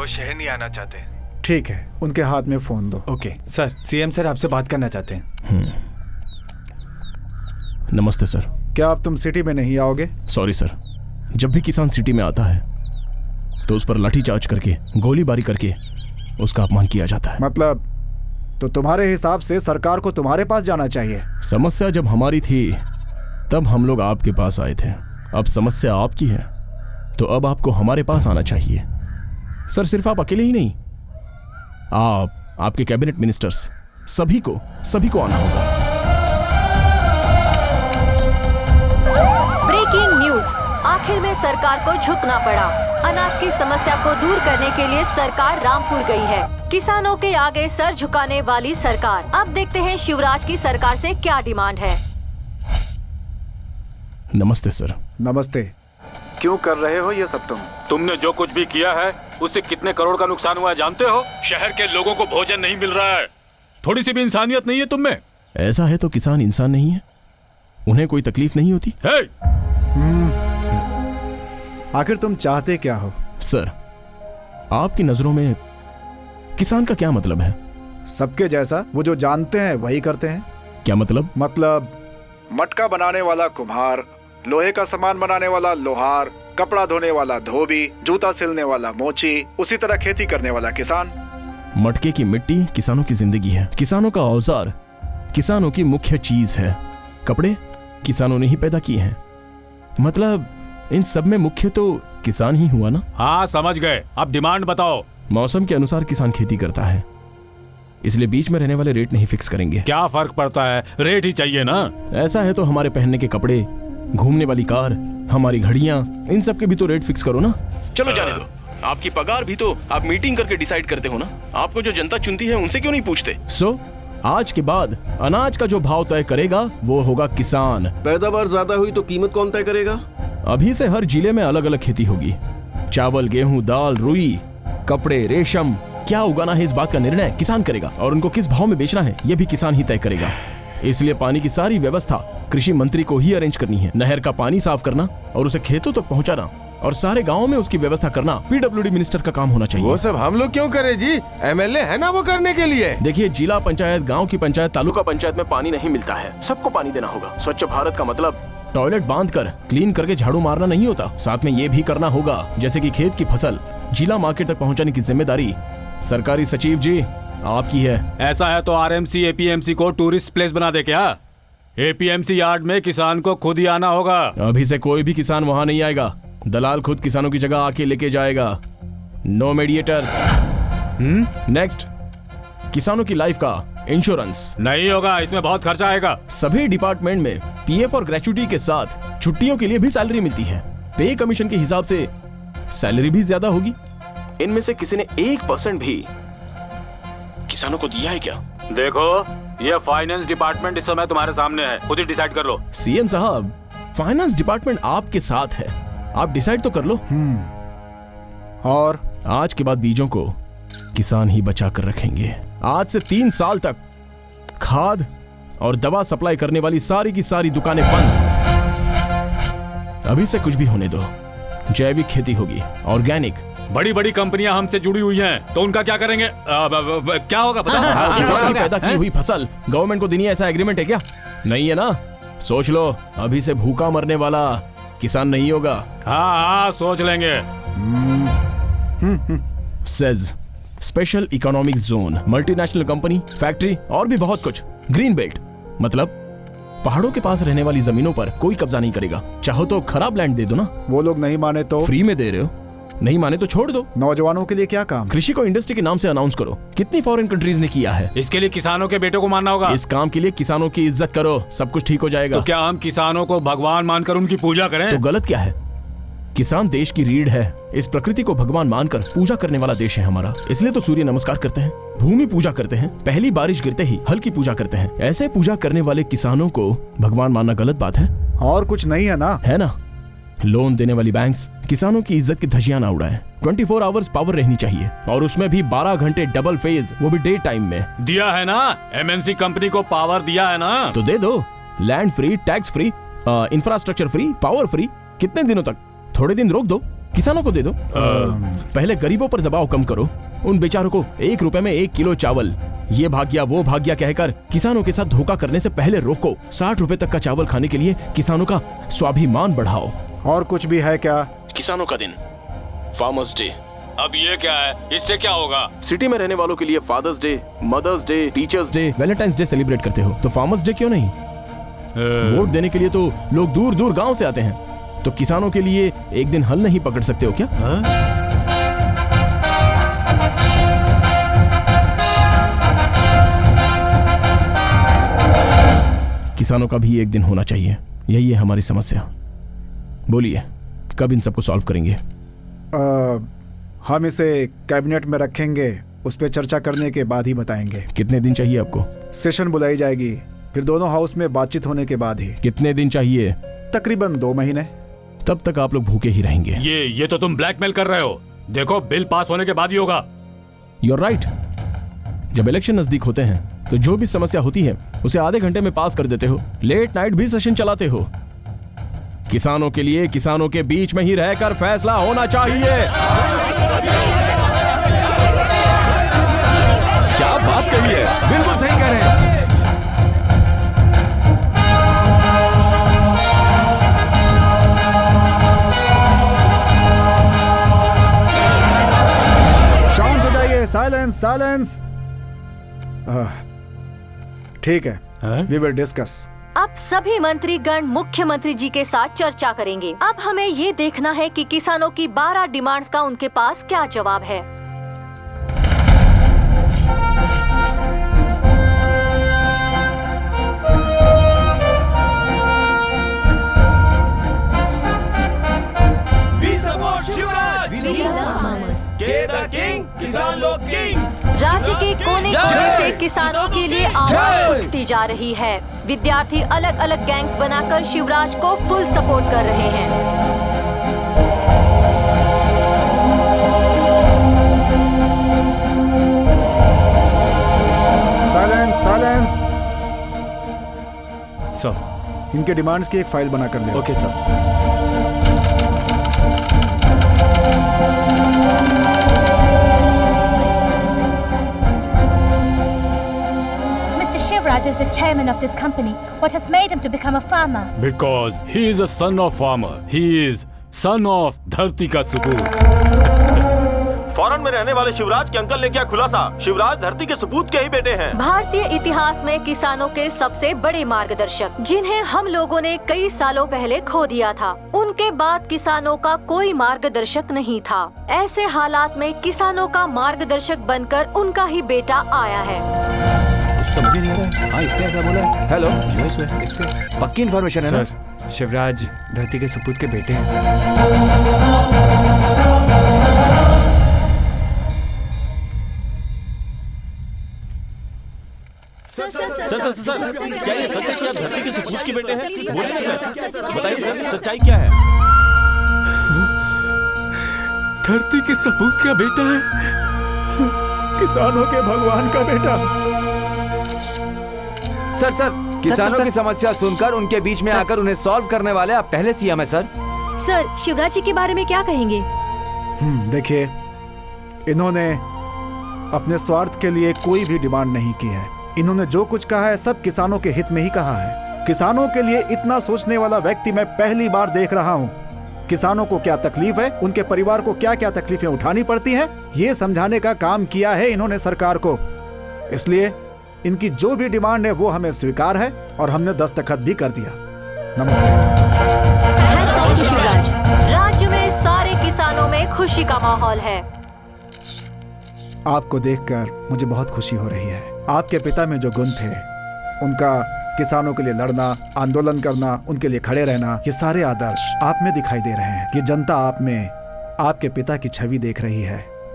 शहर नहीं आना चाहते। ठीक है, उनके हाथ में फोन दो। ओके सर, सीएम सर आपसे बात करना चाहते हैं। नमस्ते सर। क्या अब तुम सिटी में नहीं आओगे? सॉरी सर, जब भी किसान सिटी में आता है तो उस पर लाठीचार्ज करके, गोलीबारी करके उसका अपमान किया जाता है। मतलब तो तुम्हारे हिसाब से सरकार को तुम्हारे पास जाना चाहिए। समस्या जब हमारी थी तब हम लोग आपके पास आए थे। अब समस्या आपकी है तो अब आपको हमारे पास आना चाहिए। सर सिर्फ आप अकेले ही नहीं, आपके कैबिनेट मिनिस्टर्स, सभी को आना होगा। ब्रेकिंग न्यूज, आखिर में सरकार को झुकना पड़ा। अनाज की समस्या को दूर करने के लिए सरकार रामपुर गई है। किसानों के आगे सर झुकाने वाली सरकार। अब देखते हैं शिवराज की सरकार से क्या डिमांड है। नमस्ते सर। नमस्ते। क्यों कर रहे हो ये सब? तुमने जो कुछ भी किया है उससे कितने करोड़ का नुकसान हुआ है जानते हो? शहर के लोगों को भोजन नहीं मिल रहा है। थोड़ी सी भी इंसानियत नहीं है तुम में। ऐसा है तो किसान इंसान नहीं है? उन्हें कोई तकलीफ नहीं होती? आखिर तुम चाहते क्या हो? सर, आपकी नजरों में किसान का क्या मतलब है? सबके जैसा, वो जो जानते हैं वही करते हैं। क्या मतलब? मतलब मटका बनाने वाला कुम्हार, लोहे का सामान बनाने वाला लोहार, कपड़ा धोने वाला धोबी, जूता सिलने वाला मोची, उसी तरह खेती करने वाला किसान। मटके की मिट्टी किसानों की जिंदगी है, किसानों का औजार किसानों की मुख्य चीज है, कपड़े किसानों ने ही पैदा किए हैं। मतलब इन सब में मुख्य तो किसान ही हुआ ना? हाँ समझ गए। अब डिमांड बताओ। मौसम के अनुसार किसान खेती करता है, इसलिए बीच में रहने वाले रेट नहीं फिक्स करेंगे। क्या फर्क पड़ता है, रेट ही चाहिए ना। ऐसा है तो हमारे पहनने के कपड़े, घूमने वाली कार, हमारी घड़ियां, इन सब के भी तो रेट फिक्स करो ना। चलो जाने दो, आपकी पगार भी तो आप मीटिंग करके डिसाइड करते हो ना। आपको जो जनता चुनती है उनसे क्यों नहीं पूछते? आज के बाद अनाज का जो भाव तय करेगा वो होगा किसान। पैदावार ज्यादा हुई तो कीमत कौन तय करेगा? अभी से हर जिले में अलग अलग खेती होगी। चावल, गेहूं, दाल, रुई, कपड़े, रेशम, क्या उगाना है इस बात का निर्णय किसान करेगा, और उनको किस भाव में बेचना है ये भी किसान ही तय करेगा। इसलिए पानी की सारी व्यवस्था कृषि मंत्री को ही अरेंज करनी है। नहर का पानी साफ करना और उसे खेतों तक पहुंचाना और सारे गांवों में उसकी व्यवस्था करना पीडब्ल्यूडी मिनिस्टर का काम होना चाहिए। वो सब हम लोग क्यों करें जी? एमएलए है ना वो करने के लिए। देखिए, जिला पंचायत, गांव की पंचायत, तालुका पंचायत में पानी नहीं मिलता है, सबको पानी देना होगा। स्वच्छ भारत का मतलब टॉयलेट बांध कर क्लीन करके झाड़ू मारना नहीं होता। साथ में ये भी करना होगा जैसे कि खेत की फसल जिला मार्केट तक पहुंचाने की जिम्मेदारी सरकारी सचिव जी आपकी है। ऐसा है तो आरएमसी एपीएमसी को टूरिस्ट प्लेस बना दे क्या? एपीएमसी यार्ड में किसान को खुद ही आना होगा। अभी से कोई भी किसान वहां नहीं आएगा, दलाल खुद किसानों की जगह आके लेके जाएगा। No mediators. नेक्स्ट, किसानों की लाइफ का इंश्योरेंस नहीं होगा, इसमें बहुत खर्चा आएगा। सभी डिपार्टमेंट में पीएफ और ग्रेच्युटी के साथ छुट्टियों के लिए भी सैलरी मिलती है। पे कमीशन के हिसाब से सैलरी भी ज्यादा होगी। इनमें से किसी ने 1% भी किसानों को दिया है क्या? देखो, ये फाइनेंस डिपार्टमेंट इस समय तुम्हारे सामने है, खुद ही डिसाइड कर लो। सीएम साहब, फाइनेंस डिपार्टमेंट आपके साथ है, आप डिसाइड तो कर लो। और आज के बाद बीजों को किसान ही बचा कर रखेंगे। आज से 3 साल तक खाद और दवा सप्लाई करने वाली सारी की सारी दुकानें बंद। अभी से कुछ भी होने दो, जैविक खेती होगी, ऑर्गेनिक। बड़ी बड़ी कंपनियां हमसे जुड़ी हुई हैं, तो उनका क्या करेंगे? क्या होगा बताओ? किसान की पैदा की हुई फसल गवर्नमेंट को देनी है, ऐसा एग्रीमेंट है क्या? नहीं है ना? सोच लो, अभी से भूखा मरने वाला किसान नहीं होगा। हाँ सोच लेंगे। Says special economic zone, multinational company, factory और भी बहुत कुछ। ग्रीन बेल्ट मतलब पहाड़ों के पास रहने वाली जमीनों पर कोई कब्जा नहीं करेगा। चाहो तो खराब लैंड दे दो ना। वो लोग नहीं माने तो? फ्री में दे रहे हो, नहीं माने तो छोड़ दो। नौजवानों के लिए क्या काम? कृषि को इंडस्ट्री के नाम से अनाउंस करो। कितनी फॉरेन कंट्रीज ने किया है। इसके लिए किसानों के बेटों को मानना होगा। इस काम के लिए किसानों की इज्जत करो, सब कुछ ठीक हो जाएगा। तो क्या हम किसानों को भगवान मानकर उनकी पूजा करें? तो गलत क्या है? किसान देश की रीढ़ है। इस प्रकृति को भगवान मानकर पूजा करने वाला देश है हमारा। इसलिए तो सूर्य नमस्कार करते हैं, भूमि पूजा करते हैं, पहली बारिश गिरते ही हल की पूजा करते हैं। ऐसे पूजा करने वाले किसानों को भगवान मानना गलत बात है? और कुछ नहीं है ना? है ना। लोन देने वाली बैंक्स किसानों की इज्जत की धज्जियां ना उड़ाएं। 24 आवर्स पावर रहनी चाहिए, और उसमें भी 12 घंटे डबल फेज, वो भी डे टाइम में। दिया है ना, एमएनसी कंपनी को पावर दिया है ना, तो दे दो। Land free, tax free, infrastructure free, power free. कितने दिनों तक? थोड़े दिन रोक दो, किसानों को दे दो। पहले गरीबों पर दबाव कम करो। उन बेचारों को 1 रुपए में 1 किलो चावल, ये भाग्या वो भाग्या कहकर किसानों के साथ धोखा करने से पहले रोको। 60 रुपए तक का चावल खाने के लिए किसानों का स्वाभिमान बढ़ाओ। और कुछ भी है क्या? किसानों का दिन, फार्मर्स डे। अब ये क्या है? इससे क्या होगा? सिटी में रहने वालों के लिए Father's Day, Mother's Day, Teachers' Day, Valentine's Day celebrate करते हो, तो फार्मर्स डे क्यों नहीं? वोट देने के लिए तो लोग दूर दूर गांव से आते हैं, तो किसानों के लिए एक दिन हल नहीं पकड़ सकते हो क्या? किसानों का भी एक दिन होना चाहिए। यही है हमारी समस्या। बोलिए, कब इन सबको सॉल्व करेंगे? हम इसे कैबिनेट में रखेंगे, उस पर चर्चा करने के बाद ही बताएंगे। कितने दिन चाहिए आपको? सेशन बुलाई जाएगी, फिर दोनों हाउस में बातचीत होने के बाद ही। कितने दिन चाहिए? तकरीबन 2 महीने। तब तक आप लोग भूखे ही रहेंगे। ये तो तुम ब्लैकमेल कर रहे हो। देखो, बिल पास होने के बाद ही होगा। You're right। जब इलेक्शन नजदीक होते हैं तो जो भी समस्या होती है उसे आधे घंटे में पास कर देते हो। लेट नाइट भी सेशन चलाते हो। किसानों के लिए किसानों के बीच में ही रहकर फैसला होना चाहिए। क्या बात कही है, बिल्कुल सही कह रहे हैं। शांत हो जाइए। Silence, silence. ठीक है, वी विल डिस्कस। अब सभी मंत्रीगण मुख्यमंत्री जी के साथ चर्चा करेंगे। अब हमें ये देखना है कि किसानों की 12 डिमांड्स का उनके पास क्या जवाब है। किसान लोग किंग। राज्य के कोने कोने से किसानों के लिए आवाज उठती जा रही है। विद्यार्थी अलग अलग गैंग्स बनाकर शिवराज को फुल सपोर्ट कर रहे हैं। Silence, silence. सर। इनके डिमांड्स की एक फाइल बना कर दे। Okay sir. Shivraj is the chairman of this company. What has made him to become a farmer? Because he is a son of farmer. He is son of धरती का सपूत। Foreign में रहने वाले शिवराज के अंकल ने किया खुलासा। शिवराज धरती के सपूत के ही बेटे हैं। भारतीय इतिहास में किसानों के सबसे बड़े मार्गदर्शक, जिन्हें हम लोगों ने कई सालों पहले खो दिया था। उनके बाद किसानों का कोई मार्गदर्शक नहीं था। ऐसे हालात में किसानों का मार्गदर्शक बनकर उनका ही बेटा आया है। समझ नहीं आ रहा है। हाँ, इसने ऐसा बोला है। हेलो, पक्की इन्फॉर्मेशन है ना? सर, शिवराज धरती के सपूत के बेटे हैं सर, क्या ये सच है कि आप धरती के सपूत के बेटे हैं? बोलिए ना सर, बताइए सर, सच्चाई क्या है? धरती के सपूत का बेटा है। किसानों के भगवान का बेटा। सर, किसानों की समस्या सुनकर उनके बीच में आकर उन्हें सॉल्व करने वाले आप पहले सीएम है सर। सर, शिवराज जी के बारे में क्या कहेंगे? देखिए, इन्होंने अपने स्वार्थ के लिए कोई भी डिमांड नहीं की है। इन्होंने जो कुछ कहा है सब किसानों के हित में ही कहा है। किसानों के लिए इतना सोचने वाला व्यक्ति मैं पहली बार देख रहा हूँ। किसानों को क्या तकलीफ है, उनके परिवार को क्या क्या तकलीफें उठानी पड़ती हैं, ये समझाने का काम किया है इन्होंने सरकार को। इसलिए इनकी जो भी डिमांड है वो हमें स्वीकार है और हमने दस्तखत भी कर दिया। नमस्ते। शिवराज, राज्य में सारे किसानों में खुशी का माहौल है। आपको देखकर मुझे बहुत खुशी हो रही है। आपके पिता में जो गुण थे, उनका किसानों के लिए लड़ना, आंदोलन करना, उनके लिए खड़े रहना, ये सारे आदर्श आप में दिखाई दे रहे हैं। ये जनता आप में आपके पिता की छवि देख रही है।